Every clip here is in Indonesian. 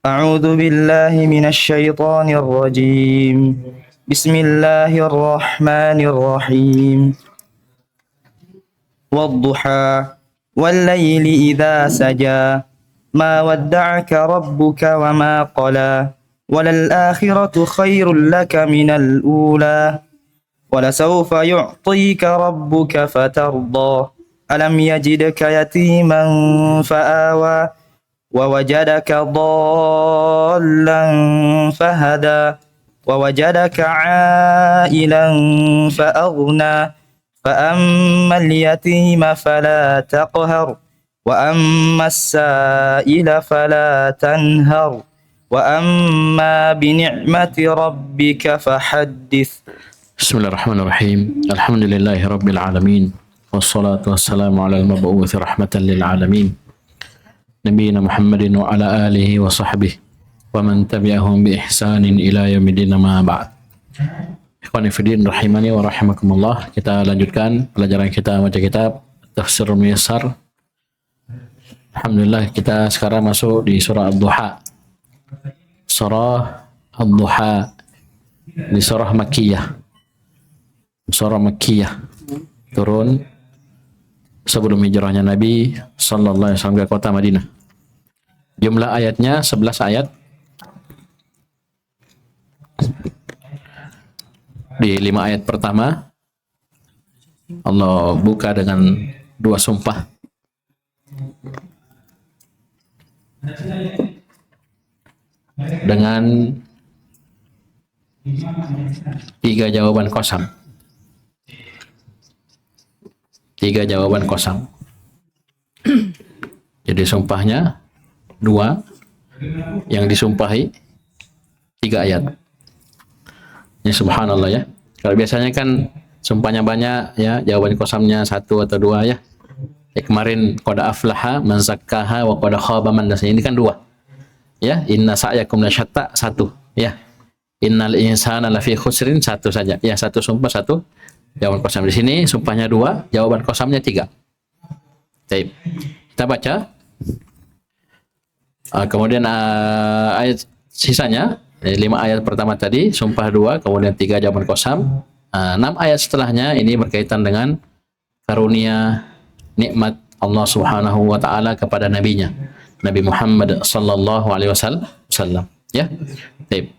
أعوذ بالله من الشيطان الرجيم. بسم الله الرحمن الرحيم. والضحى والليل إذا سجى ما ودعك ربك وما قلى وللآخرة خير لك من الأولى ولسوف يعطيك ربك فترضى ألم يجدك يتيما فآوى ووجدك ضالا فهدى ووجدك عائلا فأغنى فأما اليتيم فلا تقهر وأما السائل فلا تنهر وأما بنعمة ربك فحدث. بسم الله الرحمن الرحيم. الحمد لله رب العالمين والصلاة والسلام على المبعوث رحمة للعالمين نبينا محمد وعلى آله وصحبه ومن تبعهم بإحسان إلى يوم الدين ما بعد. Ikhwani fiddin rahimani wa rahimakumullah. Kita lanjutkan pelajaran kita baca kitab Tafsirul Muyassar. Alhamdulillah kita sekarang masuk di surah Ad-Duha. Surah Ad-Duha di surah Makkiyah. Surah Makkiyah turun sebelum hijrahnya Nabi sallallahu alaihi wasallam ke kota Madinah. Jumlah ayatnya 11 ayat. Di 5 ayat pertama Allah buka dengan 2 sumpah. Dengan 3 jawaban kosam. 3 jawaban kosam. Jadi sumpahnya 2, yang disumpahi 3 ayat. Ini subhanallah ya. Kalau biasanya kan sumpahnya banyak ya, jawaban kosamnya 1 atau 2 ya. Kemarin qad aflaha man zakkaha wa qad khaba man dasyaha. Ini kan 2. Ya, inna sa'yakum lasyatta 1 ya. Innal insana lafi khusrin 1 saja. Ya, 1 sumpah 1 jawaban kosam. Di sini sumpahnya 2, jawaban kosamnya 3. Baik. Kita baca. Kemudian ayat sisanya 5 ayat pertama tadi sumpah 2, kemudian 3 jawaban kosam. 6 ayat setelahnya ini berkaitan dengan karunia nikmat Allah Subhanahu wa taala kepada nabinya Nabi Muhammad sallallahu alaihi wasallam ya. Baik.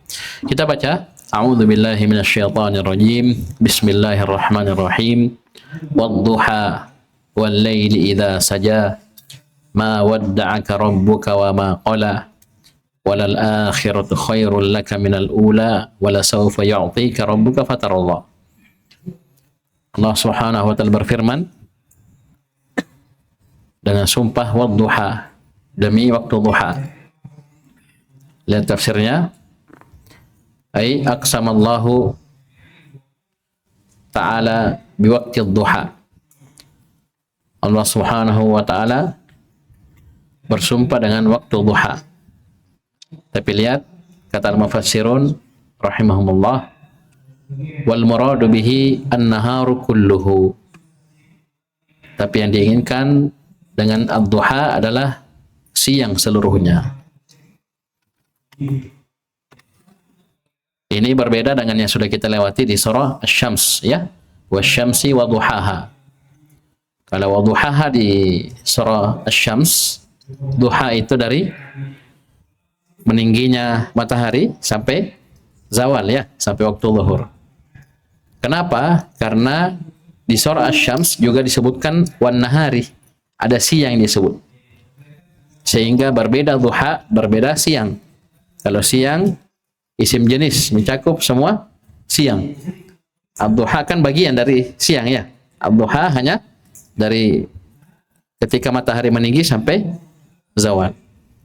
Kita baca. A'udzu billahi minasyaitonir rajim. Bismillahirrahmanirrahim. Wadduha wal laili idza saja ma wadda'aka rabbuka wa ma qala walal akhiratu khairul laka minal ula wala sawfa yu'tika rabbuka fatarallah. Allah Subhanahu wa taala berfirman dengan sumpah wadduha, demi waktu duha. Lihat tafsirnya. Ay aqsamallahu ta'ala biwaqti duha. Allah Subhanahu wa taala bersumpah dengan waktu duha. Tapi lihat kata al-mufassirun rahimahumullah, wal muradu bihi an-naharu kulluhu. Tapi yang diinginkan dengan ad-duha adalah siang seluruhnya. Ini berbeda dengan yang sudah kita lewati di surah Asy-Syams ya. Wasyamsi wa duhaha. Kalau wa duhaha di surah Asy-Syams, duha itu dari meningginya matahari sampai zawal ya, sampai waktu zuhur. Kenapa? Karena di surah Asy-Syams juga disebutkan wan nahari, ada siang disebut. Sehingga berbeda duha, berbeda siang. Kalau siang isim jenis mencakup semua siang. Ad-duha kan bagian dari siang ya. Ad-duha hanya dari ketika matahari meninggi sampai zawal.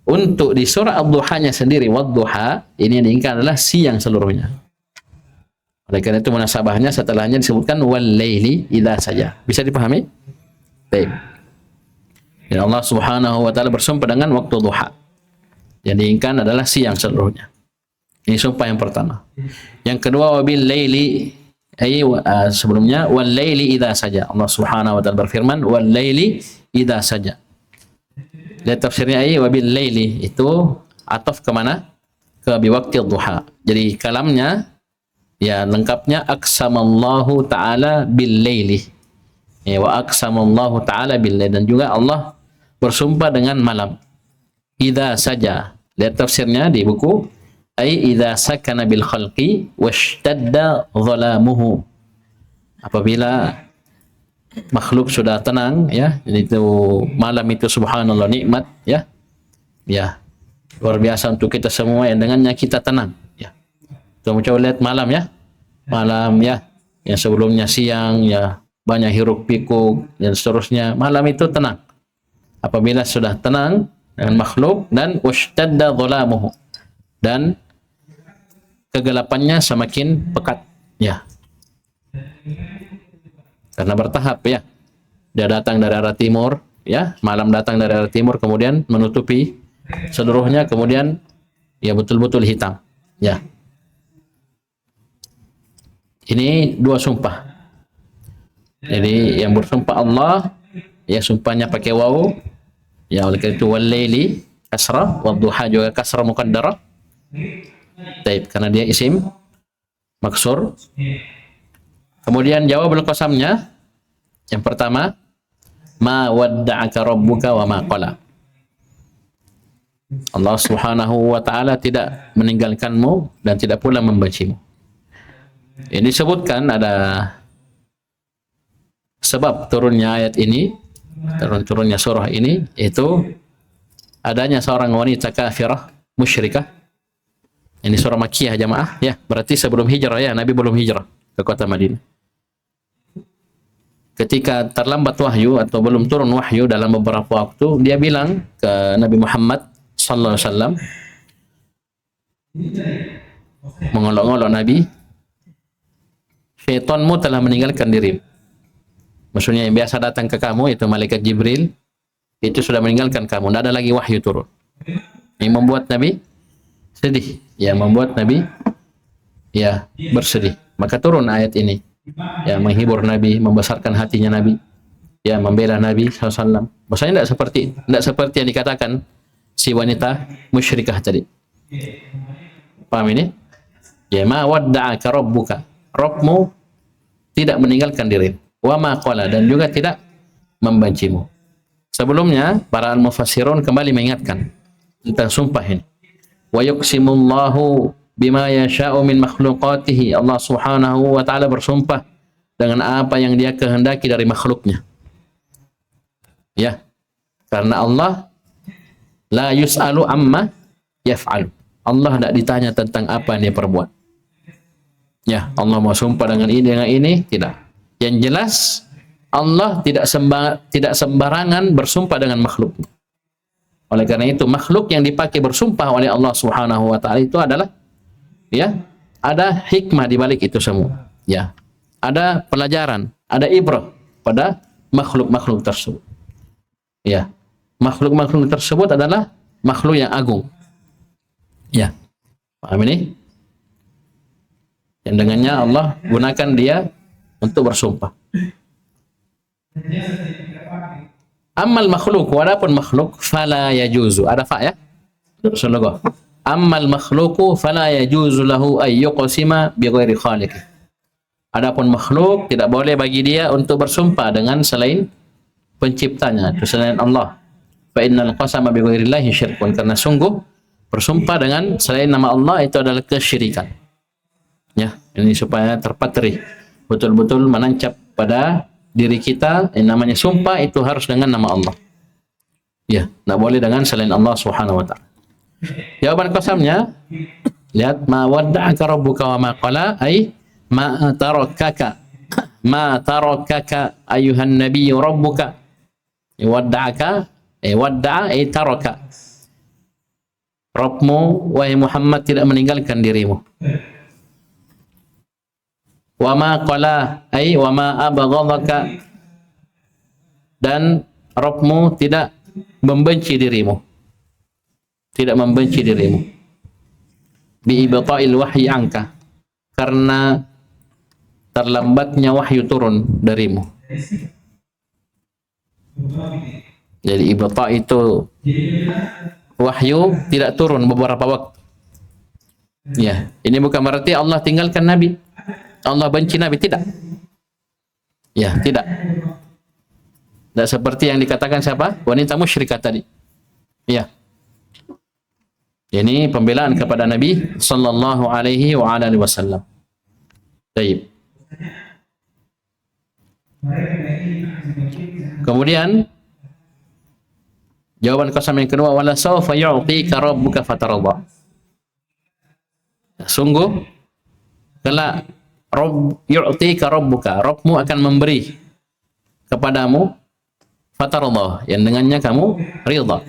Untuk di surah ad-duhanya sendiri, wad-duha, ini yang diinginkan adalah siang seluruhnya. Oleh karena itu munasabahnya setelahnya disebutkan wal laili idza saja. Bisa dipahami? Baik. Dan Allah Subhanahu wa taala bersumpah dengan waktu duha. Yang diinginkan adalah siang seluruhnya. Ini sumpah yang pertama. Yang kedua wabil laili, sebelumnya wal laili idza saja. Allah Subhanahu wa taala berfirman wal laili idza saja. Lihat tafsirnya wabil laili itu ataf kemana? Ke biwakti duha. Jadi kalamnya ya lengkapnya aqsamallahu ta'ala bil laili. Ya, wa aqsamallahu ta'ala bil laili, dan juga Allah bersumpah dengan malam. Idza saja. Lihat tafsirnya di buku, ai idza sakana bil khalqi washtadda dhalamuhu. Apabila makhluk sudah tenang, ya, itu malam itu subhanallah nikmat, ya. Ya. Luar biasa untuk kita semua yang dengannya kita tenang, ya. Kamu coba lihat malam, ya. Malam, ya. Yang sebelumnya siang, ya, banyak hiruk pikuk dan seterusnya. Malam itu tenang. Apabila sudah tenang dengan makhluk, dan washtadda dhalamuhu, dan kegelapannya semakin pekat, ya. Karena bertahap, ya. Dia datang dari arah timur, ya, malam datang dari arah timur, kemudian menutupi seluruhnya, kemudian ya betul-betul hitam, ya. Ini dua sumpah. Jadi yang bersumpah Allah, ya, sumpahnya pakai waw, ya, oleh karena itu wal laili kasrah, wad duha juga kasrah muqaddarah. Taib, karena dia isim maksur. Kemudian jawab qasamnya yang pertama, ma wadda'aka rabbuka wa ma qala. Allah Subhanahu wa ta'ala tidak meninggalkanmu dan tidak pula membencimu. Ini disebutkan ada sebab turunnya ayat ini, turunnya surah ini, yaitu adanya seorang wanita kafirah musyrikah. Ini surah Makkiyah jamaah, ya, berarti sebelum hijrah, ya, Nabi belum hijrah ke kota Madinah. Ketika terlambat wahyu atau belum turun wahyu dalam beberapa waktu, dia bilang ke Nabi Muhammad sallallahu alaihi wasallam, mengolok-olok Nabi, syaitanmu telah meninggalkan dirimu. Maksudnya yang biasa datang ke kamu, itu malaikat Jibril, itu sudah meninggalkan kamu, tidak ada lagi wahyu turun. Ini membuat Nabi sedih, ya, membuat Nabi, ya, bersedih. Maka turun ayat ini, ya, menghibur Nabi, membesarkan hatinya Nabi, ya, membela Nabi SAW. Maksudnya tidak seperti yang dikatakan si wanita musyrikah tadi. Paham ini? Ya, ma wadda'aka rabbuka. Rabbmu tidak meninggalkan diri. Wa ma qala, dan juga tidak membencimu. Sebelumnya para al-mufassirun kembali mengingatkan tentang sumpah ini. Wa yuqsimullahu bima yasha'u min makhluqatihi. Allah Subhanahu wa ta'ala bersumpah dengan apa yang dia kehendaki dari makhluknya. Ya. Karena Allah la yus'alu amma yaf'alu. Allah tidak ditanya tentang apa yang dia perbuat. Ya, Allah mau sumpah dengan ini, tidak. Yang jelas Allah tidak sembarangan bersumpah dengan makhluk. Oleh karena itu makhluk yang dipakai bersumpah oleh Allah Subhanahu wa ta'ala itu adalah, ya, ada hikmah di balik itu semua. Ya. Ada pelajaran, ada ibrah pada makhluk-makhluk tersebut. Ya. Makhluk-makhluk tersebut adalah makhluk yang agung. Ya. Paham ini? Yang dengannya Allah gunakan dia untuk bersumpah. Ammal makhluk, walaupun makhluk, fala yajuzu. Ada fa, ya? Rasulullah. Ammal makhluku fala yajuzu lahu ay yuqsima bi ghairi khaliq. Adapun makhluk tidak boleh bagi dia untuk bersumpah dengan selain penciptanya, itu selain Allah. Fa innal qasama bi ghairillahi syirkun, karena sungguh bersumpah dengan selain nama Allah itu adalah kesyirikan. Ya, ini supaya terpatri, betul-betul menancap pada diri kita, yang namanya sumpah itu harus dengan nama Allah. Ya, tidak boleh dengan selain Allah Subhanahu wa ta'ala. Jawaban qasamnya, lihat, ma wadda'aka rabbuka wa ma qala, ay ma tarakaka. Ma tarakaka ayuhan nabiyyu rabbuka. Wadda'aka, wadda'a taraka. Rabbmu wahai Muhammad tidak meninggalkan dirimu. Wa ma qala ay wa ma abghadaka, dan Rabbmu tidak membenci dirimu, tidak membenci dirimu. Bi ibta'il wahyi anka, karena terlambatnya wahyu turun darimu. Jadi ibta' itu wahyu tidak turun beberapa waktu. Ya, ini bukan berarti Allah tinggalkan Nabi. Allah benci Nabi, tidak. Ya, tidak. Tidak seperti yang dikatakan siapa? Wanita musyrikat tadi. Ya. Ini pembelaan kepada Nabi sallallahu alaihi wa alihi wasallam. Baik. Kemudian jawaban qasam yang kedua, wala sawfa yu'tika rabbuka fatarda. Sungguh kelak yu'tika rabbuka, Rabbmu akan memberi kepadamu fatarda, yang dengannya kamu ridha.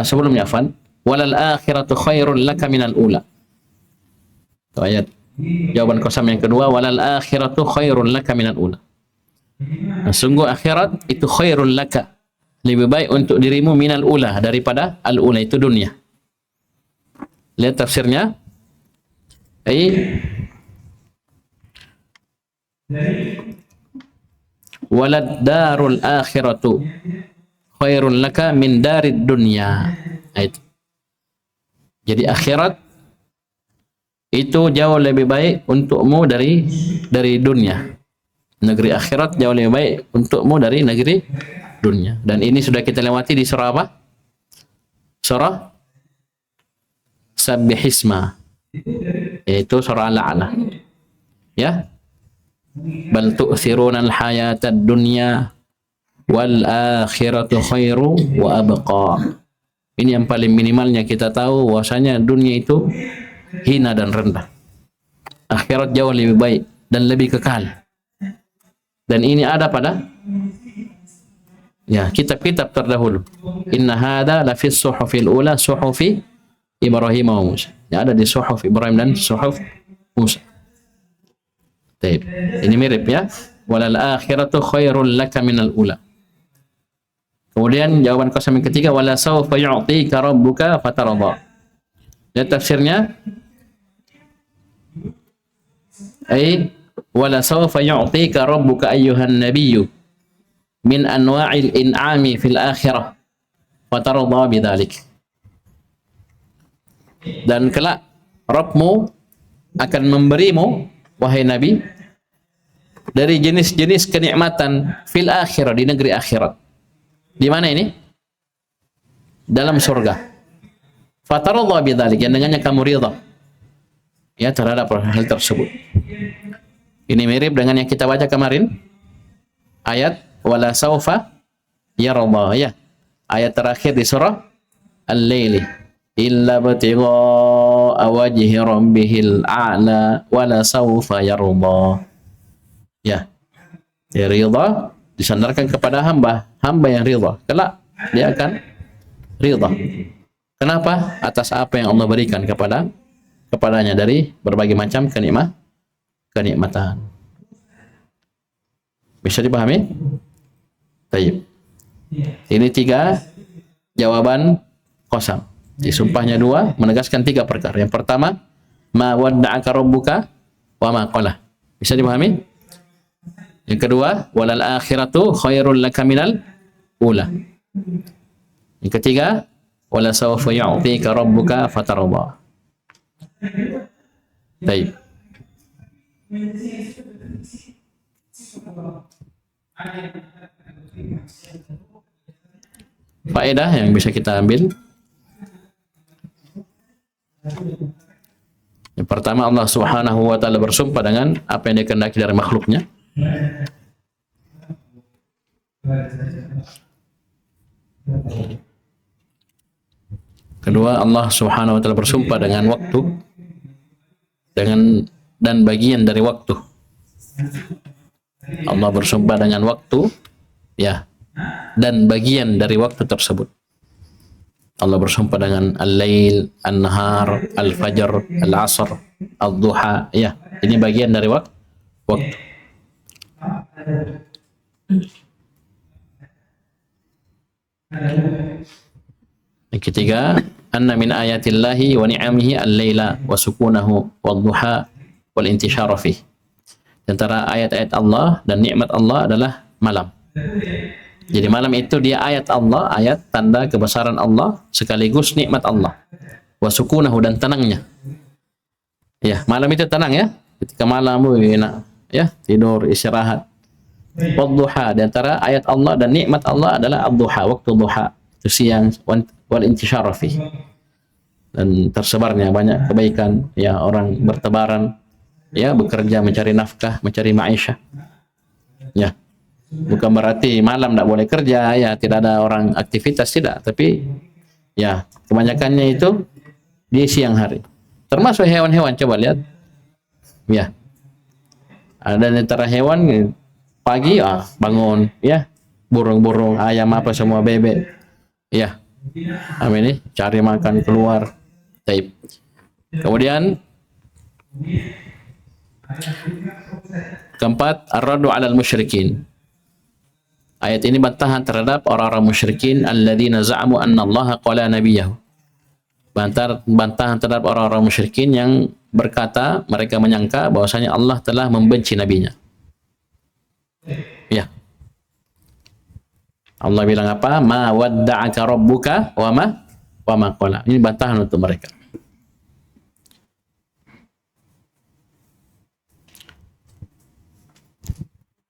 Sebelumnya afan, walal akhiratu khairul laka minal ula. Itu ayat jawaban qasam yang kedua, walal akhiratu khairul laka minal ula. Nah, sungguh akhirat itu khairul laka, lebih baik untuk dirimu minal ula, daripada al ula itu dunia. Lihat tafsirnya. Walad darul akhiratu khairul laka min darid dunya. Jadi akhirat itu jauh lebih baik untukmu dari dunia. Negeri akhirat jauh lebih baik untukmu dari negeri dunia. Dan ini sudah kita lewati di surah apa? Surah Sabbihisma, yaitu surah Al-A'la. Ya, bal tu'thiruna al-hayata ad-dunya wal akhiratu khairu wa abqa. Ini yang paling minimalnya kita tahu bahwasanya dunia itu hina dan rendah. Akhirat jauh lebih baik dan lebih kekal. Dan ini ada pada ya kitab-kitab terdahulu. Inna hadza la fi suhufil ula suhufi Ibrahim wa Musa. Ya, ada di suhuf Ibrahim dan suhuf Musa. Baik. Ini mirip ya. Walal akhiratu khairul laka minal ula. Kemudian jawaban qasam yang ketiga, wala sawfa yu'tika rabbuka fatarda. Lihat tafsirnya. Wala sawfa yu'tika rabbuka ayyuhan nabiyyu min anwa'il in'ami fil akhirah fatarda bidzalik. Dan kelak Rabbmu akan memberimu, wahai Nabi, dari jenis-jenis kenikmatan fil akhirah, di negeri akhirat. Di mana ini? Dalam surga. Fatarallahu bidzalik, yang dengannya kamu ridha ya terhadap hal tersebut. Ini mirip dengan yang kita baca kemarin, ayat wala saufa yarda, ya, ayat terakhir di surah Al-Laili. Illa batigha wajhi rabbihil a'la wala sawfa yarda. Ya, ridha disandarkan kepada hamba yang ridha. Kelak dia akan ridha. Kenapa? Atas apa yang Allah berikan kepadanya dari berbagai macam kenikmatan. Bisa dipahami? Baik. Ini 3 jawaban qasam. Di sumpahnya 2 menegaskan 3 perkara. Yang pertama, ma wadda'aka rabbuka wa ma qala. Bisa dipahami? Yang kedua, walal akhiratu khairul laka minal ula. Yang ketiga, wala sawfa yu'tika rabbuka fatarda. Baik. Faedah yang bisa kita ambil. Yang pertama, Allah Subhanahu wa taala bersumpah dengan apa yang dikehendaki dari makhluknya. Kedua, Allah Subhanahu wa taala bersumpah dengan waktu, dan bagian dari waktu. Allah bersumpah dengan waktu, ya, dan bagian dari waktu tersebut. Allah bersumpah dengan al-lail, an-nahar, al-fajr, al-asr, al-duha, ya. Ini bagian dari waktu. Yang ketiga, anna min ayatillahi wa ni'amihi al-laila wa sukunahu wad-duha wal intishara fih. Antara ayat-ayat Allah dan nikmat Allah adalah malam. Jadi malam itu dia ayat Allah, ayat tanda kebesaran Allah sekaligus nikmat Allah. Wa sukunahu, dan tenangnya. Ya, malam itu tenang ya. Ketika malam enak ya, tidur, istirahat. Wadduha, di antara ayat Allah dan nikmat Allah adalah ad-duha, waktu duha. Itu siang, wal intishara fi. Dan tersebarnya banyak kebaikan, ya, orang bertebaran, ya, bekerja mencari nafkah, mencari maisha. Ya. Bukan berarti malam tidak boleh kerja, ya, tidak ada orang aktivitas, tidak, tapi ya kebanyakannya itu di siang hari. Termasuk hewan-hewan, coba lihat. Ya. Ada antara hewan pagi bangun, ya, burung-burung, ayam apa semua, bebek. Ya. Ini cari makan keluar. Taib. Kemudian keempat, ar-raddu 'alal musyrikin. Ayat ini bantahan terhadap orang-orang musyrikin alladzina za'amu anna Allah qala nabiyahu. Bantahan terhadap orang-orang musyrikin yang berkata, mereka menyangka bahwasanya Allah telah membenci nabinya. Ya. Allah bilang apa? Ma wadda'aka rabbuka wa ma qala. Ini bantahan untuk mereka.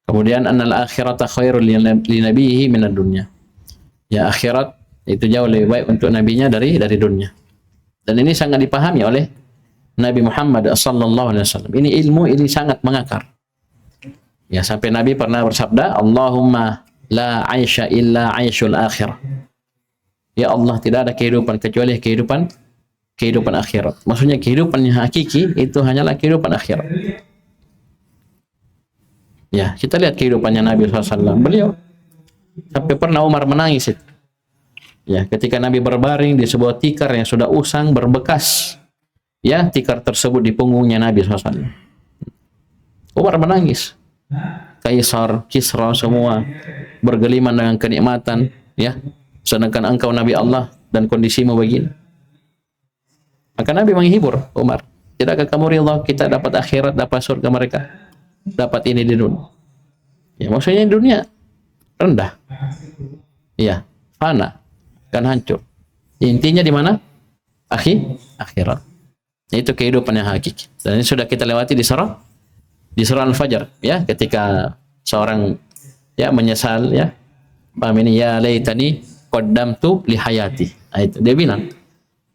Kemudian annal akhirata khairul li nabiyhi minad dunya. Ya, akhirat itu jauh lebih baik untuk nabinya dari dunia. Dan ini sangat dipahami oleh Nabi Muhammad sallallahu alaihi wasallam. Ini ilmu ini sangat mengakar. Ya, sampai Nabi pernah bersabda, Allahumma la aisha illa aishul akhirah. Ya Allah, tidak ada kehidupan kecuali kehidupan akhirat. Maksudnya kehidupan yang hakiki itu hanyalah kehidupan akhirat. Ya, kita lihat kehidupannya Nabi SAW. Beliau sampai pernah Umar menangis itu. Ya, ketika Nabi berbaring di sebuah tikar yang sudah usang berbekas. Ya, tikar tersebut di punggungnya Nabi SAW. Umar menangis. Kaisar, Kisra semua bergeliman dengan kenikmatan. Ya, sedangkan engkau Nabi Allah dan kondisimu begini. Maka Nabi menghibur Umar. Tidakkah kamu ridha kita dapat akhirat, dapat surga mereka? Dapat ini di dunia. Ya, maksudnya di dunia rendah. Ya, fana, kan hancur. Intinya di mana? Akhirat. Itu kehidupan yang hakiki. Dan ini sudah kita lewati di surah Al-Fajr, ya, ketika seorang ya menyesal, ya. Paham ini, ya laitani qaddamtu li hayati. Nah, itu dia bilang,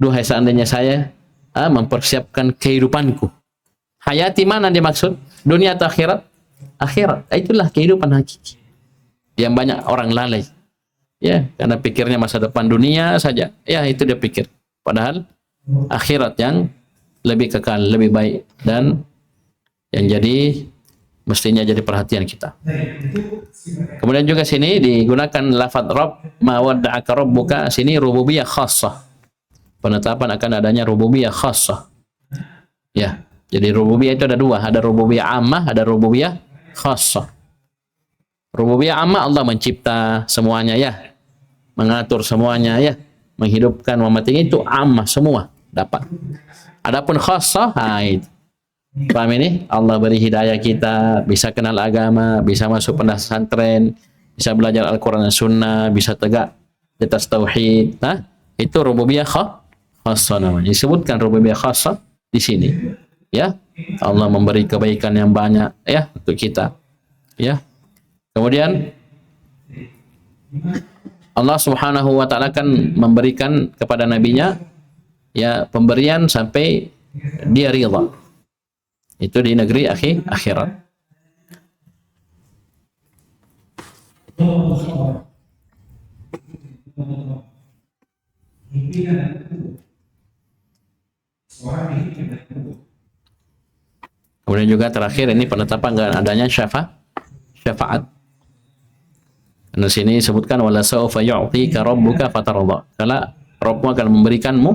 duhai seandainya saya mempersiapkan kehidupanku. Hayati mana dimaksud? Dunia atau akhirat? Akhirat. Itulah kehidupan hakiki. Yang banyak orang lalai. Ya, karena pikirnya masa depan dunia saja. Ya, itu dia pikir. Padahal akhirat yang lebih kekal, lebih baik, dan yang jadi mestinya jadi perhatian kita. Kemudian juga sini digunakan lafaz Rabb, ma wadda'aka rabbuka, sini rububiyah khassah. Penetapan akan adanya rububiyah khassah. Ya. Jadi rububiyah itu ada dua, ada rububiyah ammah, ada rububiyah khassah. Rububiyah ammah, Allah mencipta semuanya, ya, mengatur semuanya, ya, menghidupkan, mematikan, itu ammah semua dapat. Adapun khassah, itu. Paham ini? Allah beri hidayah kita, bisa kenal agama, bisa masuk pesantren, bisa belajar Al-Quran dan Sunnah, bisa tegak di atas tauhid. Nah, itu rububiyah khassah namanya. Disebutkan rububiyah khassah di sini. Ya, Allah memberi kebaikan yang banyak, ya, untuk kita. Ya. Kemudian Allah Subhanahu wa taala kan memberikan kepada nabinya, ya, pemberian sampai dia ridha. Itu di negeri akhirat. Kemudian juga terakhir ini penetapan adanya syafaat. Karena sini disebutkan wala sawfa yu'tika rabbuka fatarda. Kala Rabbmu akan memberikanmu,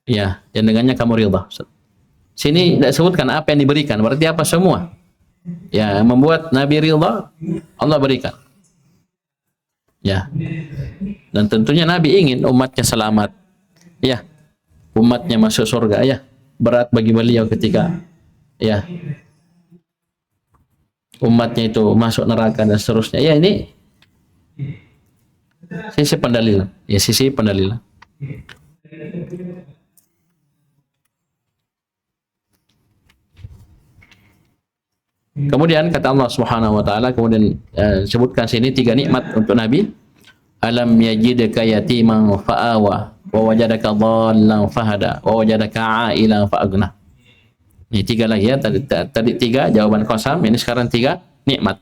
ya, yang dengannya kamu ridha. Sini tidak sebutkan apa yang diberikan, berarti apa semua. Ya, membuat Nabi ridha, Allah berikan. Ya. Dan tentunya Nabi ingin umatnya selamat. Ya. Umatnya masuk surga, ya. Berat bagi beliau ketika, ya, umatnya itu masuk neraka dan seterusnya. Ya, ini Sisi pendalilan. Ya, sisi pendalilan. Kemudian kata Allah Subhanahu wa taala, kemudian sebutkan sini 3 nikmat untuk Nabi. Alam yajidka yatiman fa'awa wa wajadaka dhallan fahada wa wajadaka 'ailan fa'aghna. Ini 3 lagi ya, tadi 3 jawaban qasam, ini sekarang 3 nikmat.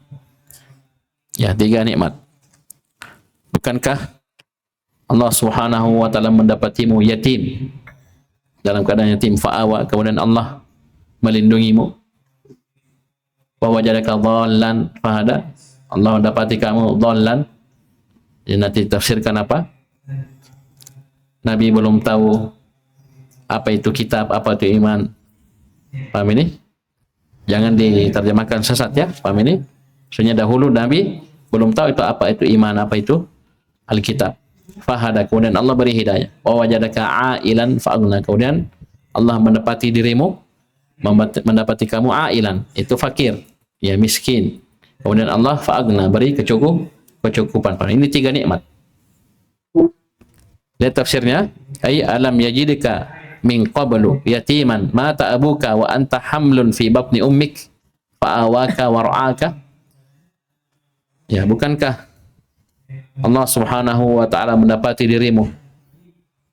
Ya, 3 nikmat. Bukankah Allah Subhanahu wa taala mendapatimu yatim, dalam keadaan yatim, fa'awa, kemudian Allah melindungimu. Wa wajadaka dhallan fahada, Allah mendapati kamu dhallan. Jadi nanti tafsirkan apa? Nabi belum tahu apa itu kitab, apa itu iman. Paham ini? Jangan diterjemahkan sesat ya, paham ini? Soalnya dahulu Nabi belum tahu itu apa itu iman, apa itu Alkitab. Fahada, kemudian Allah beri hidayah. Wa wajadaka 'ailan fa'aghna, kemudian Allah mendapati dirimu, mendapati kamu 'ailan, itu fakir, ya miskin. Kemudian Allah fa'aghna, beri kecukupan. Ini 3 nikmat. Lihat tafsirnya, ay alam yajidka min qablu yatiman mata abuka wa anta hamlun fi batni ummik fa'awaka war'aka. Ya, bukankah Allah Subhanahu wa taala mendapati dirimu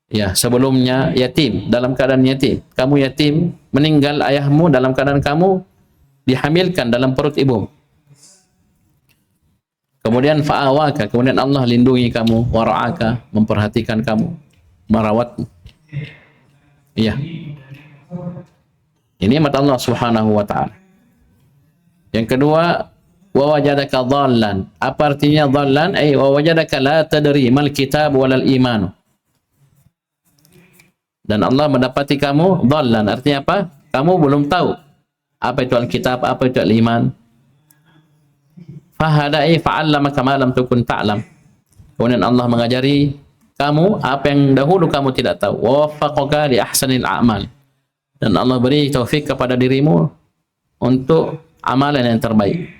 ya sebelumnya yatim, dalam keadaan yatim. Kamu yatim, meninggal ayahmu dalam keadaan kamu dihamilkan dalam perut ibumu. Kemudian fa'awaka, kemudian Allah lindungi kamu, wara'aka, memperhatikan kamu, merawatmu. Iya. Ini nikmat Allah Subhanahu wa taala. Yang kedua, wa wajadaka dhallan. Apa artinya dhallan? Ay wa wajadaka la tadri mal kitab walal iman. Dan Allah mendapati kamu dhallan. Artinya apa? Kamu belum tahu apa itu Alkitab, apa itu al-iman. Fahada'i fa'allamaka ma lam takun ta'lam. Kemudian Allah mengajari kamu apa yang dahulu kamu tidak tahu. Wa waffaqaka li ahsanil a'mal. Dan Allah beri taufik kepada dirimu untuk amalan yang terbaik.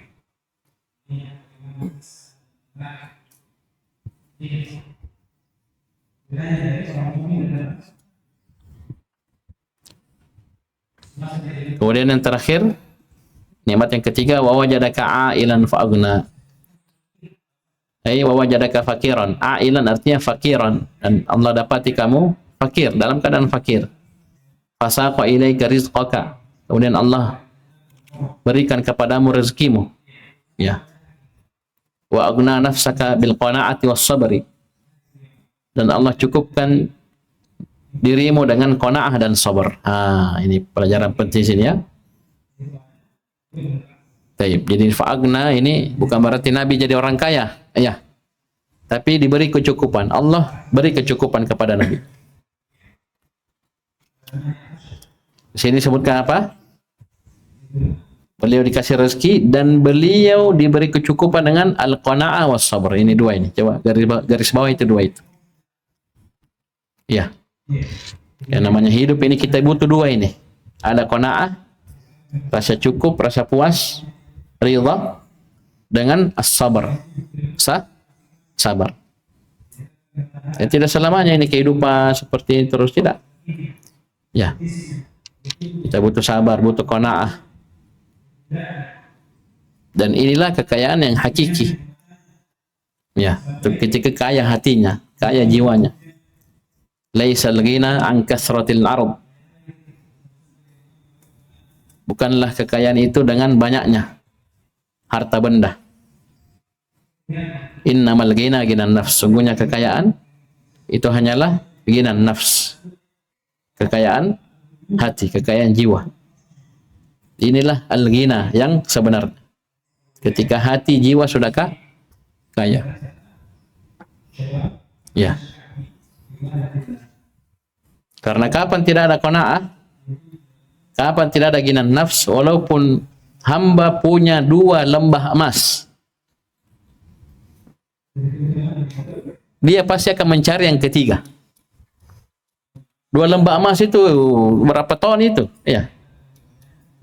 Kemudian yang terakhir, nikmat yang ketiga, wa wajadaka 'ailan fa'aghna. Ai wa wajadaka fakiran. 'Ailan artinya fakiran, dan Allah dapati kamu fakir, dalam keadaan fakir. Fasaqa ilaika rizqaka. Kemudian Allah berikan kepadamu rezekimu. Ya. Wa aghna nafsaka bil qanaati was sabri. Dan Allah cukupkan dirimu dengan qanaah dan sabar. Ini pelajaran penting sini ya. Taib. Jadi fa'agna ini bukan berarti Nabi jadi orang kaya, ya. Tapi diberi kecukupan. Allah beri kecukupan kepada Nabi. Di sini sebutkan apa? Beliau dikasih rezeki dan beliau diberi kecukupan dengan al-qanaah was sabr. Ini 2 ini. Coba garis bawah itu 2 itu. Ya. Yang namanya hidup ini kita butuh 2 ini. Ada qanaah, rasa cukup, rasa puas, ridha, dengan as-sabar, sabar. Dan tidak selamanya ini kehidupan seperti ini terus, tidak. Ya, kita butuh sabar, butuh qanaah. Dan inilah kekayaan yang hakiki. Ya, ketika kaya hatinya, kaya jiwanya. Laisal ghina an kasratil ard. Bukanlah kekayaan itu dengan banyaknya harta benda. Innamal ghina ghinan nafs. Sungguhnya kekayaan itu hanyalah ghinan nafs. Kekayaan hati, kekayaan jiwa. Inilah al-ghina yang sebenarnya. Ketika hati jiwa sudah kaya. Ya. Karena kapan tidak ada qanaah, kapan tidak ada ghinan nafs, walaupun hamba punya 2 lembah emas, dia pasti akan mencari yang ketiga. 2 lembah emas itu berapa ton itu? Ya.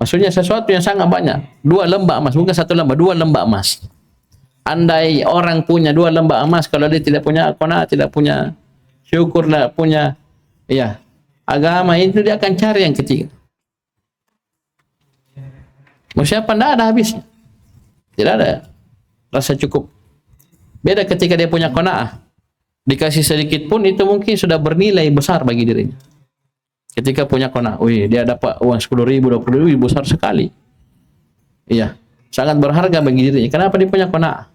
Maksudnya sesuatu yang sangat banyak. 2 lembah emas, bukan 1 lembah, 2 lembah emas. Andai orang punya 2 lembah emas, kalau dia tidak punya qanaah, tidak punya syukur, tidak punya agama, itu dia akan cari yang ketiga. Mau siapa? Tidak ada habisnya. Tidak ada rasa cukup. Beda ketika dia punya qanaah. Dikasih sedikit pun itu mungkin sudah bernilai besar bagi dirinya. Ketika punya qanaah, dia dapat uang 10.000, 20.000, besar sekali. Iya, sangat berharga bagi dirinya. Kenapa dia punya qanaah?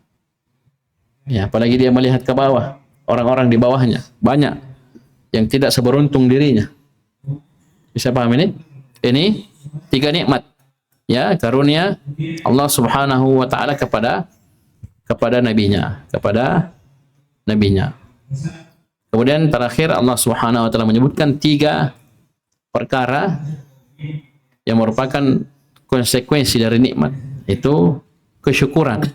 Ya, apalagi dia melihat ke bawah, orang-orang di bawahnya banyak yang tidak seberuntung dirinya. Bisa paham ini? Ini 3 nikmat, ya, karunia Allah Subhanahu wa taala kepada nabinya, Kemudian terakhir Allah Subhanahu wa taala menyebutkan 3 perkara yang merupakan konsekuensi dari nikmat, itu kesyukuran.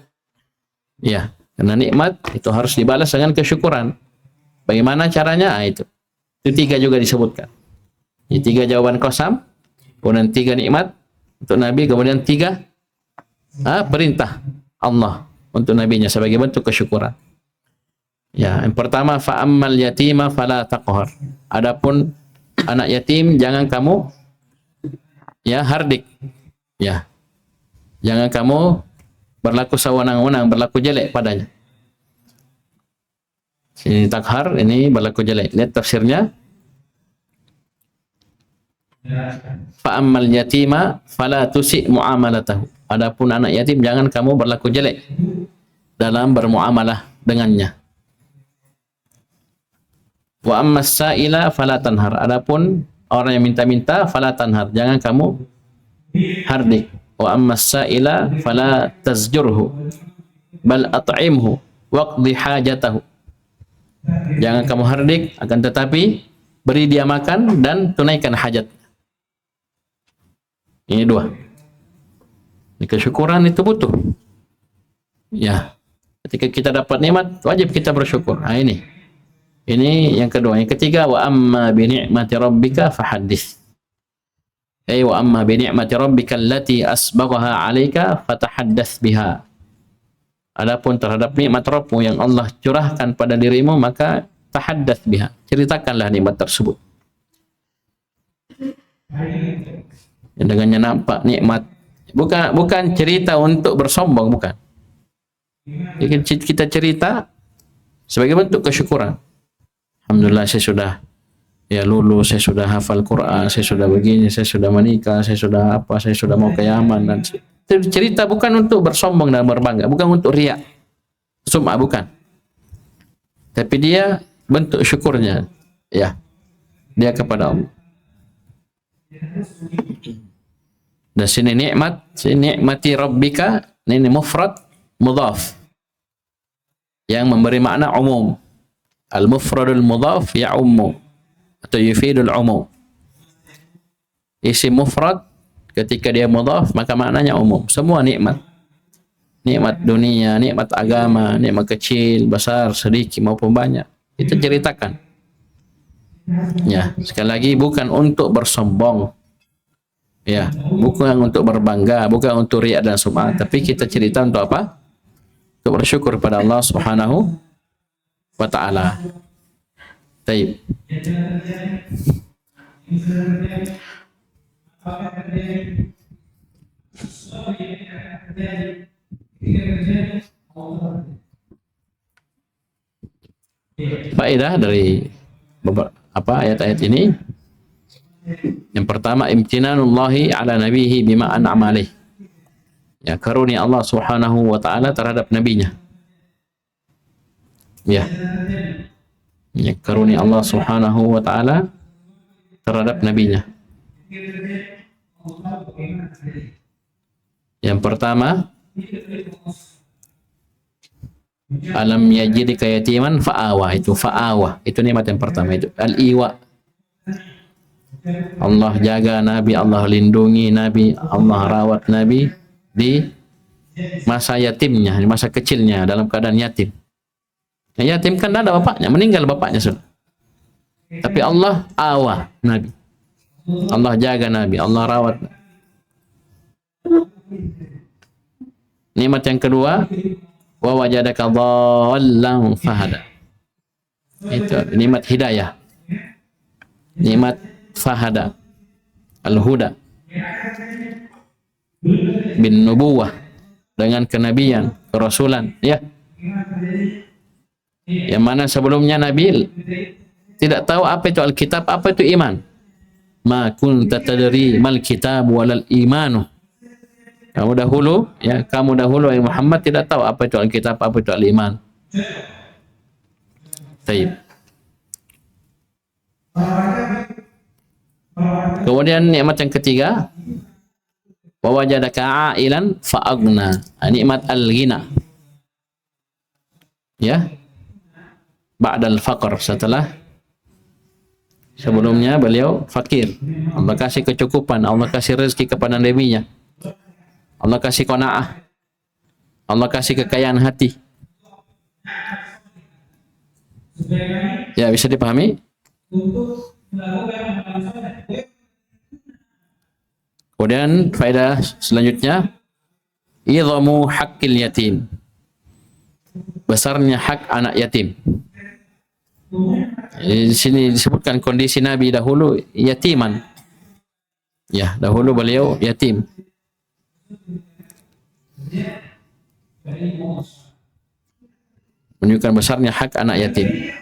Ya, karena nikmat itu harus dibalas dengan kesyukuran. Bagaimana caranya? Itu 3 juga disebutkan. Ini 3 jawaban qasam, kemudian 3 nikmat untuk Nabi, kemudian 3 perintah Allah untuk nabinya sebagai bentuk kesyukuran. Ya, yang pertama, fa'ammal yatima fala taqhar. Adapun anak yatim jangan kamu hardik. Ya. Jangan kamu berlaku sewenang-wenang, berlaku jelek padanya. Ini takhar, ini berlaku jelek. Lihat tafsirnya. Fa'ammal yatima fala tusi' muamalatahu. Adapun anak yatim jangan kamu berlaku jelek dalam bermuamalah dengannya. Wa ammas sa'ila fala tanhar. Adapun orang yang minta-minta fala tanhar, jangan kamu hardik. Wa ammas sa'ila fala tazjurhu bal at'imhu waqdi hajatahu. Jangan kamu hardik, akan tetapi beri dia makan dan tunaikan hajat. Ini 2. Ini kesyukuran itu butuh. Ya. Ketika kita dapat nikmat, wajib kita bersyukur. Ini yang kedua. Yang ketiga, wa amma bi ni'mati rabbika fahaddits. Wa amma bi ni'mati rabbika allati asbaghaha 'alaika fatahaddats biha. Adapun terhadap nikmat Rabbmu yang Allah curahkan pada dirimu, maka tahaddats biha. Ceritakanlah nikmat tersebut. Dengannya nampak nikmat. Bukan cerita untuk bersombong, bukan. Jadi kita cerita sebagai bentuk kesyukuran. Alhamdulillah, saya sudah lulus, saya sudah hafal Quran, saya sudah begini, saya sudah menikah, saya sudah saya sudah mau ke Yaman. Dan cerita bukan untuk bersombong dan berbangga, bukan untuk riak, sum'ah, bukan. Tapi dia bentuk syukurnya, dia kepada Allah. Dan sini nikmati rabbika, ini mufrad mudhaf yang memberi makna umum. Al-mufradul mudhaf ya'ummu atau yufidul umum. Isim mufrad ketika dia mudhaf maka maknanya umum, semua nikmat. Nikmat dunia, nikmat agama, nikmat kecil, besar, sedikit maupun banyak, kita ceritakan. Ya, sekali lagi bukan untuk bersombong. Ya, bukan untuk berbangga, bukan untuk riak dan sum'ah, tapi kita cerita untuk apa? Untuk bersyukur kepada Allah Subhanahu wa ta'ala. Baik. Faedah dari beberapa ayat-ayat ini. Yang pertama, imtinanullahi ala nabihi bima an'ama alaih. Ya, karunia Allah Subhanahu wa taala terhadap nabinya. Ya. Ya, karunia Allah Subhanahu wa taala terhadap nabinya. Yang pertama, alam yajidika yatiman fa'awa, itu nikmat yang pertama, itu al-iwa. Allah jaga Nabi, Allah lindungi Nabi, Allah rawat Nabi di masa yatimnya, di masa kecilnya, dalam keadaan yatim. Yatim kan ada bapaknya, meninggal bapaknya sudah. Tapi Allah awa Nabi, Allah jaga Nabi, Allah rawat. Nikmat yang kedua, wa wajadaka dhallan fahada. Itu nikmat hidayah, nikmat fahada, al-huda, bin nubuwah, dengan kenabian, kerasulan, ya. Yang mana sebelumnya Nabi tidak tahu apa itu Alkitab, apa itu iman. Ma kunta tadri mal kitab walal imanu. Kamu dahulu, ya, kamu dahulu wahai Muhammad tidak tahu apa itu Alkitab, apa itu al-iman. Baik. Kemudian nikmat yang ketiga, wa wajadaka ailan fa aghna. Nikmat al-ghina. Ya. Ba'dal faqr, setelah sebelumnya beliau fakir. Allah kasih kecukupan, Allah kasih rezeki kepada nabinya. Allah kasih qanaah. Allah kasih kekayaan hati. Ya, bisa dipahami? Kemudian faedah selanjutnya, idhamu haqqil yatim. Besarnya hak anak yatim. Di sini disebutkan kondisi Nabi dahulu yatiman. Ya, dahulu beliau yatim. Menunjukkan besarnya hak anak yatim.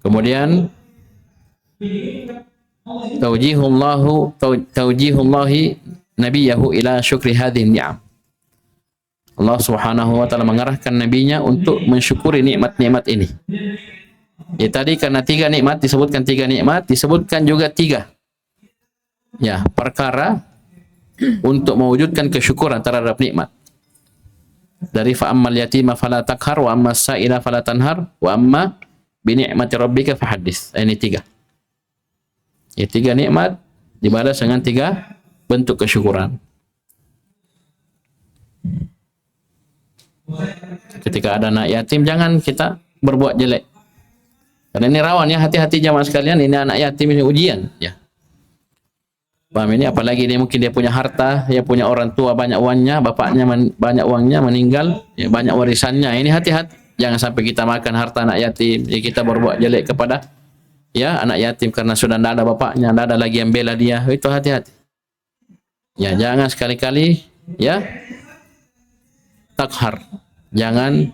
Kemudian taujihullahi nabiyahu ila syukri hadhihi ni'am. Allah Subhanahu wa taala mengarahkan nabinya untuk mensyukuri nikmat-nikmat ini. Ya, tadi karena tiga nikmat disebutkan juga tiga. Ya, perkara untuk mewujudkan kesyukuran terhadap nikmat. Dari fa ammal yatima fala taqhar wa ammas sa'ila fala tanhar wa amma bi ni'mati rabbika fahaddits. Ini tiga. Ya, tiga nikmat dibalas dengan tiga bentuk kesyukuran. Ketika ada anak yatim, jangan kita berbuat jelek. Karena ini rawan, ya, hati-hati jamaah sekalian, ini anak yatim, ini ujian, ya. Paham ini? Apalagi dia mungkin dia punya harta, dia punya orang tua banyak uangnya, bapaknya banyak uangnya meninggal, ya, banyak warisannya. Ini hati-hati, jangan sampai kita makan harta anak yatim, ya, kita berbuat jelek kepada, ya, anak yatim karena sudah tidak ada bapaknya, tidak ada lagi yang bela dia. Itu hati-hati. Ya, jangan sekali-kali, ya, takhar, jangan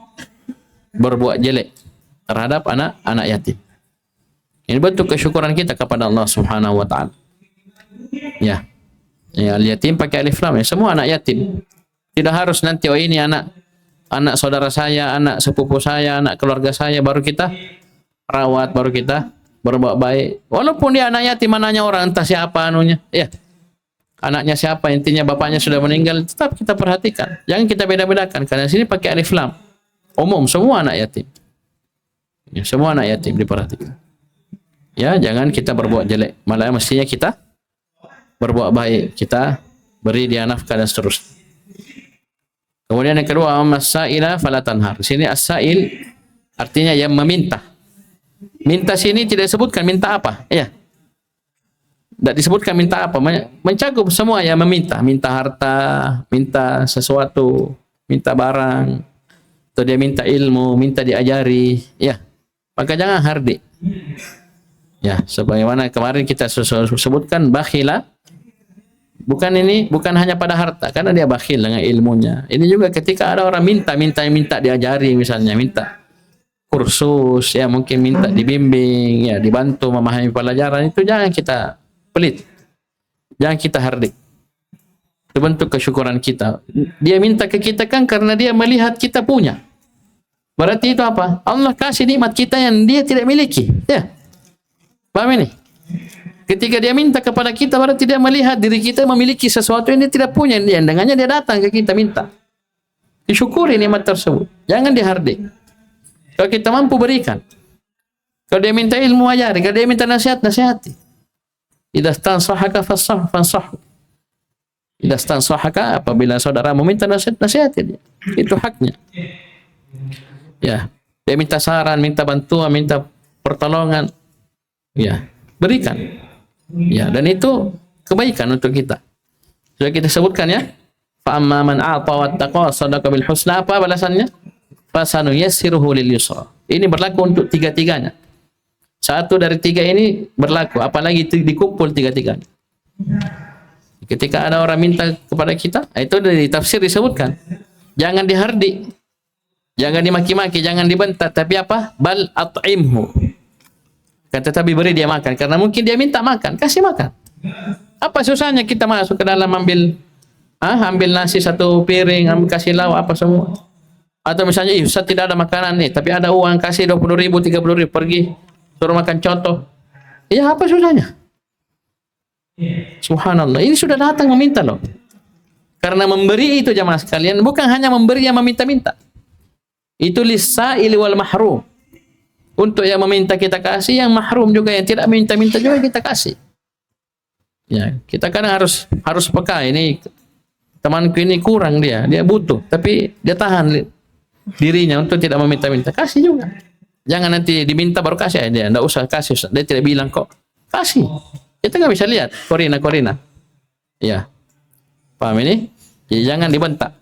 berbuat jelek terhadap anak yatim. Ini bentuk kesyukuran kita kepada Allah Subhanahu wa taala. Ya. Ya, al-yatim pakai alif lam, ya, semua anak yatim. Tidak harus nanti, oh ini anak saudara saya, anak sepupu saya, anak keluarga saya, baru kita rawat, baru kita berbuat baik. Walaupun dia anak yatim, anaknya orang entah siapa anunya, ya. Anaknya siapa, intinya bapaknya sudah meninggal, tetap kita perhatikan. Jangan kita beda-bedakan, karena sini pakai alif lam. Umum, semua anak yatim. Ya, semua anak yatim diperhatikan. Ya, jangan kita berbuat jelek. Malah mestinya kita berbuat baik. Kita beri dia nafkah dan seterusnya. Kemudian yang kedua, as-sa'ila fala tanhar. Sini as-sa'il artinya yang meminta. Minta sini tidak disebutkan minta apa. Ya. Tidak disebutkan minta apa, mencakup semua yang meminta, minta harta, minta sesuatu, minta barang, atau dia minta ilmu, minta diajari, ya. Maka jangan hardik. Ya, sebagaimana kemarin kita sebutkan bakhila, bukan hanya pada harta, karena dia bakhil dengan ilmunya. Ini juga ketika ada orang minta diajari, misalnya minta kursus, ya, mungkin minta dibimbing, ya, dibantu memahami pelajaran, itu jangan kita pelit. Jangan kita hardik. Itu bentuk kesyukuran kita. Dia minta ke kita kan karena dia melihat kita punya. Berarti itu apa? Allah kasih nikmat kita yang dia tidak miliki. Ya. Paham ini? Ketika dia minta kepada kita, berarti dia melihat diri kita memiliki sesuatu yang dia tidak punya. Yang dengannya dia datang ke kita minta. Disyukuri nikmat tersebut. Jangan dihardik. Kalau kita mampu, berikan. Kalau dia minta ilmu, ajari. Kalau dia minta nasihat, nasihati. Idza stansahaka fansahu. Idza stansahaka, apabila saudara meminta nasihat, nasihati dia. Itu haknya. Ya, dia minta saran, minta bantuan, minta pertolongan. Ya, berikan. Ya, dan itu kebaikan untuk kita. Sudah kita sebutkan, ya. Fa amma man a'ta wattaqa sadaqa bil husna, apa balasannya? Fasanuyassiruhu lil yusra. Ini berlaku untuk tiga-tiganya. Satu dari tiga ini berlaku, apalagi itu dikumpul tiga-tiganya. Ketika ada orang minta kepada kita, itu dari tafsir disebutkan. Jangan dihardik, jangan dimaki-maki, jangan dibentak, tapi apa? Bal at'imhu. Kata tapi beri dia makan, karena mungkin dia minta makan, kasih makan. Apa susahnya kita masuk ke dalam ambil nasi satu piring, ambil kasih lauk apa semua. Atau misalnya, Ustaz tidak ada makanan nih, tapi ada uang, kasih 20.000, 30.000, pergi suruh makan contoh. Ya apa susahnya? Subhanallah, ini sudah datang meminta loh. Karena memberi itu jamaah sekalian, bukan hanya memberi yang meminta-minta. Itu lis-sa'ili wal mahrum. Untuk yang meminta kita kasih, yang mahrum juga, yang tidak meminta-minta juga kita kasih. Ya, kita kadang harus peka. Ini temanku ini kurang, dia butuh, tapi dia tahan dirinya untuk tidak meminta-minta. Kasih juga. Jangan nanti diminta baru kasih dia. Tidak usah kasih, dia tidak bilang kok. Kasih. Kita nggak bisa lihat korina. Ya, paham ini? Ya, jangan dibentak.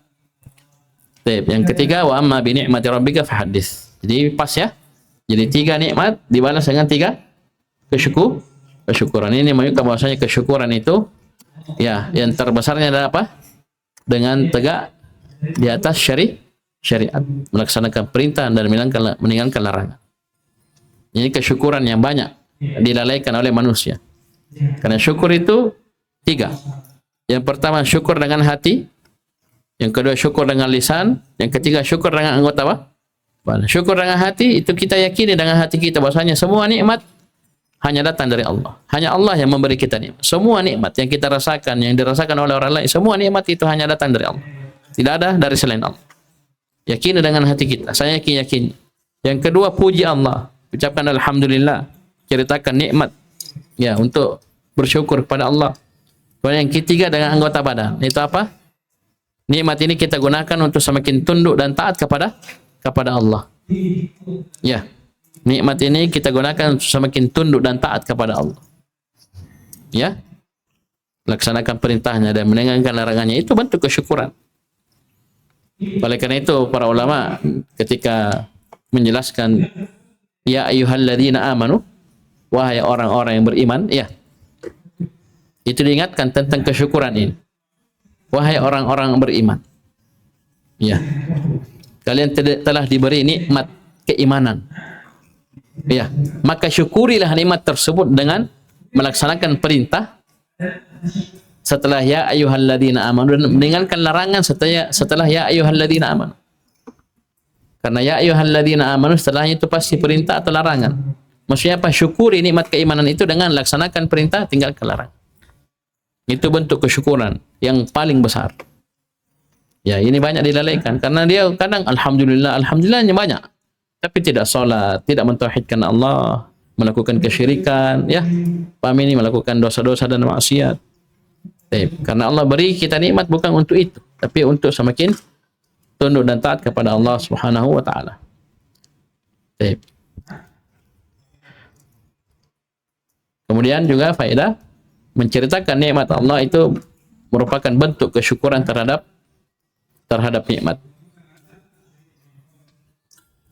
Yang ketiga, wa amma bi ni'mati rabbika fahaddits. Jadi pas ya. Jadi 3 nikmat dibalas dengan 3 kesyukuran. Ini menunjukkan bahwasanya kesyukuran itu ya yang terbesarnya adalah apa? Dengan tegak di atas syariat, melaksanakan perintah dan meninggalkan larangan. Ini kesyukuran yang banyak dilalaikan oleh manusia. Karena syukur itu 3. Yang pertama syukur dengan hati, yang kedua syukur dengan lisan, yang ketiga syukur dengan anggota apa? Syukur dengan hati itu kita yakini dengan hati kita bahwasanya semua nikmat hanya datang dari Allah. Hanya Allah yang memberi kita nikmat. Semua nikmat yang kita rasakan, yang dirasakan oleh orang lain, semua nikmat itu hanya datang dari Allah. Tidak ada dari selain Allah. Yakini dengan hati kita. Saya yakin. Yang kedua puji Allah. Ucapkan alhamdulillah. Ceritakan nikmat. Ya, untuk bersyukur kepada Allah. Kemudian yang ketiga dengan anggota badan. Itu apa? Nikmat ini kita gunakan untuk semakin tunduk dan taat kepada Allah. Ya. Nikmat ini kita gunakan untuk semakin tunduk dan taat kepada Allah. Ya. Laksanakan perintahnya dan meninggalkan larangannya. Itu bentuk kesyukuran. Oleh karena itu para ulama ketika menjelaskan ya ayyuhalladzina amanu, wahai orang-orang yang beriman, ya. Itu diingatkan tentang kesyukuran ini. Wahai orang-orang beriman. Ya. Kalian telah diberi nikmat keimanan. Ya, maka syukurilah nikmat tersebut dengan melaksanakan perintah setelah ya ayyuhalladzina amanu dan meninggalkan larangan setelah ya ayyuhalladzina amanu. Karena ya ayyuhalladzina amanu setelahnya itu pasti perintah atau larangan. Maksudnya apa? Syukuri nikmat keimanan itu dengan laksanakan perintah, tinggalkan larangan. Itu bentuk kesyukuran yang paling besar. Ya, ini banyak dilalaikan karena dia kadang alhamdulillahnya banyak, tapi tidak salat, tidak mentauhidkan Allah, melakukan kesyirikan, ya. Paham ini, melakukan dosa-dosa dan maksiat. Karena Allah beri kita nikmat bukan untuk itu, tapi untuk semakin tunduk dan taat kepada Allah Subhanahu wa taala. Kemudian juga faedah menceritakan nikmat Allah itu merupakan bentuk kesyukuran terhadap nikmat.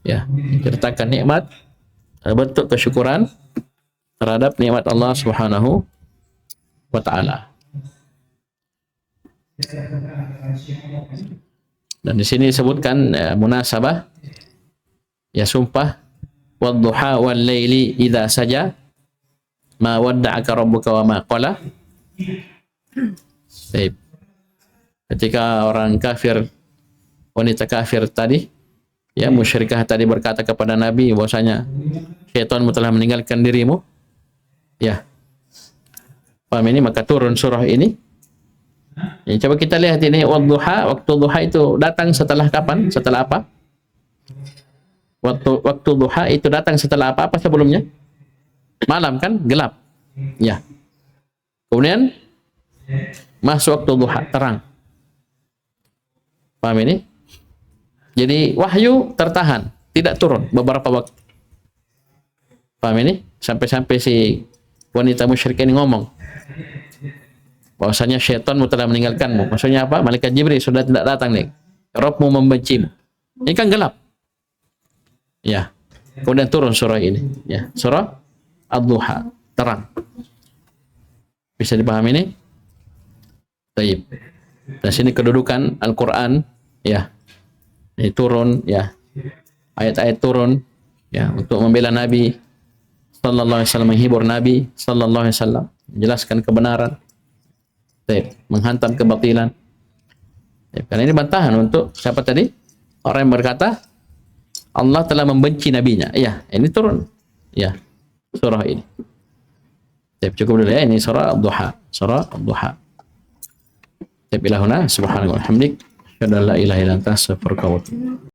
Ya, menceritakan nikmat bentuk kesyukuran terhadap nikmat Allah Subhanahu wa taala. Dan di sini disebutkan munasabah, ya, sumpah wadduha wal laili idza saja ma wadda'aka rabbuka wa ma qala. Baik. Ketika orang kafir, wanita kafir tadi, ya, musyrikah tadi berkata kepada Nabi bahwasanya syaitanmu telah meninggalkan dirimu, ya, paham ini, maka turun surah ini. Ya, coba kita lihat ini wadduha, waktu duha itu datang setelah kapan? Setelah apa? Waktu duha itu datang setelah apa sebelumnya? Malam kan, gelap. Ya. Kemudian masuk waktu duha, terang. Paham ini? Jadi wahyu tertahan, tidak turun beberapa waktu. Paham ini? Sampai-sampai si wanita musyrik ini ngomong, bahwasanya syaitanmu telah meninggalkanmu. Maksudnya apa? Malaikat Jibril sudah tidak datang nih. Rabbmu membencimu. Ini kan gelap. Ya. Kemudian turun surah ini, ya. Surah Ad-Duha, terang. Bisa dipahami ini? Baik. Dan sini kedudukan Al-Qur'an, ya. Ini turun, ya. Ayat-ayat turun, ya, untuk membela Nabi sallallahu alaihi wasallam, menghibur Nabi sallallahu alaihi wasallam, menjelaskan kebenaran. Baik, menghantam kebatilan. Ya, karena ini bantahan untuk siapa tadi? Orang yang berkata Allah telah membenci nabinya. Ya, ini turun. Ya, surah ini. Baik, cukup dulu ya, ini surah Ad-Duha. Surah Ad-Duha. Baik, ila huna subhanaka wa bihamdik, asyhadu an la ilaha illa anta, astaghfiruka wa atubu ilaik.